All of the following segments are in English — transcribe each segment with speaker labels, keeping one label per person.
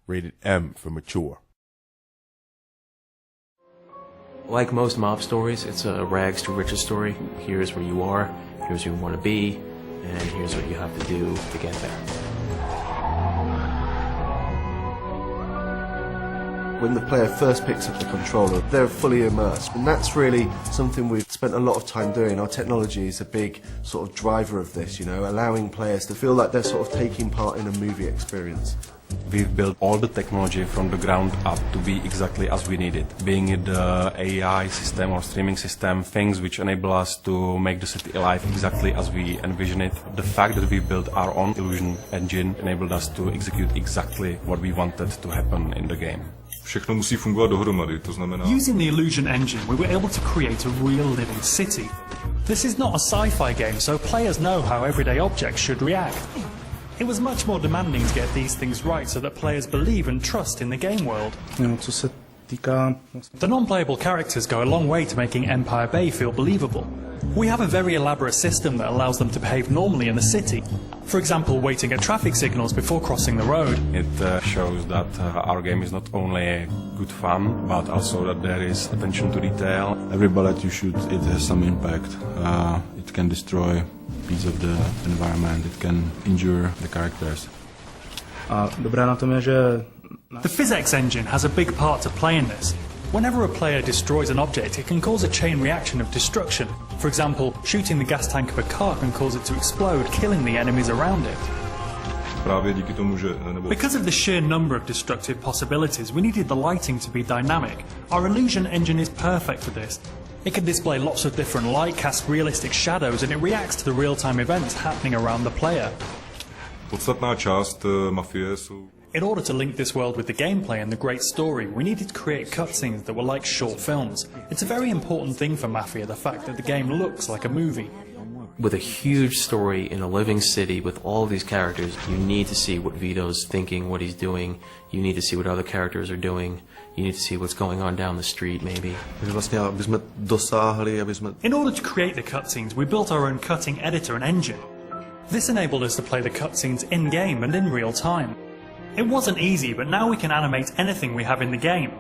Speaker 1: rated M for mature.
Speaker 2: Like most mob stories, it's a rags to riches story. Here's where you are, here's who you want to be, and here's what you have to do to get there.
Speaker 3: When the player first picks up the controller, they're fully immersed, and that's really something we've spent a lot of time doing. Our technology is a big sort of driver of this, you know, allowing players to feel like they're sort of taking part in a movie experience.
Speaker 4: We've built all the technology from the ground up to be exactly as we need it. Being it the AI system or streaming system, things which enable us to make the city alive exactly as we envision it. The fact that we built our own illusion engine enabled us to execute exactly what we wanted to happen in the game.
Speaker 5: Všechno musí fungovat dohromady, to znamená...
Speaker 6: Using the illusion engine, we were able to create a real living city. This is not a sci-fi game, so players know how everyday objects should react. It was much more demanding to get these things right so that players believe and trust in the game world. The non-playable characters go a long way to making Empire Bay feel believable. We have a very elaborate system that allows them to behave normally in the city. For example, waiting at traffic signals before crossing the road.
Speaker 4: It shows that our game is not only good fun, but also that there is attention to detail.
Speaker 7: Every bullet you shoot, it has some impact. It can destroy a piece of the environment, it can injure the characters.
Speaker 6: The physics engine has a big part to play in this. Whenever a player destroys an object, it can cause a chain reaction of destruction. For example, shooting the gas tank of a car can cause it to explode, killing the enemies around it. Because of the sheer number of destructive possibilities, we needed the lighting to be dynamic. Our illusion engine is perfect for this. It can display lots of different light, cast realistic shadows, and it reacts to the real-time events happening around the player.
Speaker 5: Podstatná část Mafie jsou...
Speaker 6: In order to link this world with the gameplay and the great story, we needed to create cutscenes that were like short films. It's a very important thing for Mafia, the fact that the game looks like a movie.
Speaker 2: With a huge story in a living city with all of these characters, you need to see what Vito's thinking, what he's doing. You need to see what other characters are doing. You need to see what's going on down the street, maybe.
Speaker 6: In order to create the cutscenes, we built our own cutting editor and engine. This enabled us to play the cutscenes in-game and in real time. It wasn't easy, but now we can animate anything we have in the game.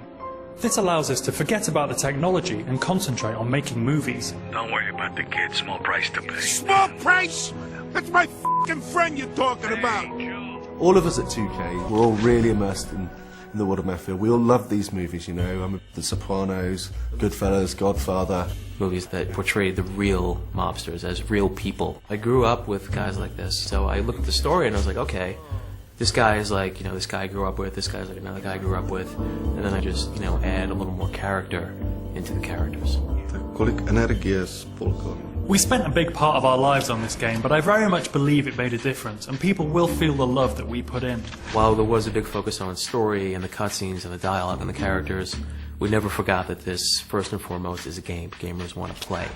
Speaker 6: This allows us to forget about the technology and concentrate on making movies.
Speaker 8: Don't worry about the kid. Small price to pay.
Speaker 9: Small price? That's my f***ing friend you're talking about.
Speaker 3: All of us at 2K, we're all really immersed in the world of Mafia. We all love these movies, you know, The Sopranos, Goodfellas, Godfather.
Speaker 2: Movies that portray the real mobsters as real people. I grew up with guys like this, so I looked at the story and I was like, okay, this guy is like, you know, this guy I grew up with, this guy's like another guy I grew up with, and then I just, you know, add a little more character into the characters.
Speaker 6: We spent a big part of our lives on this game, but I very much believe it made a difference, and people will feel the love that we put in.
Speaker 2: While there was a big focus on story and the cutscenes and the dialogue and the characters, we never forgot that this, first and foremost, is a game. Gamers want to play.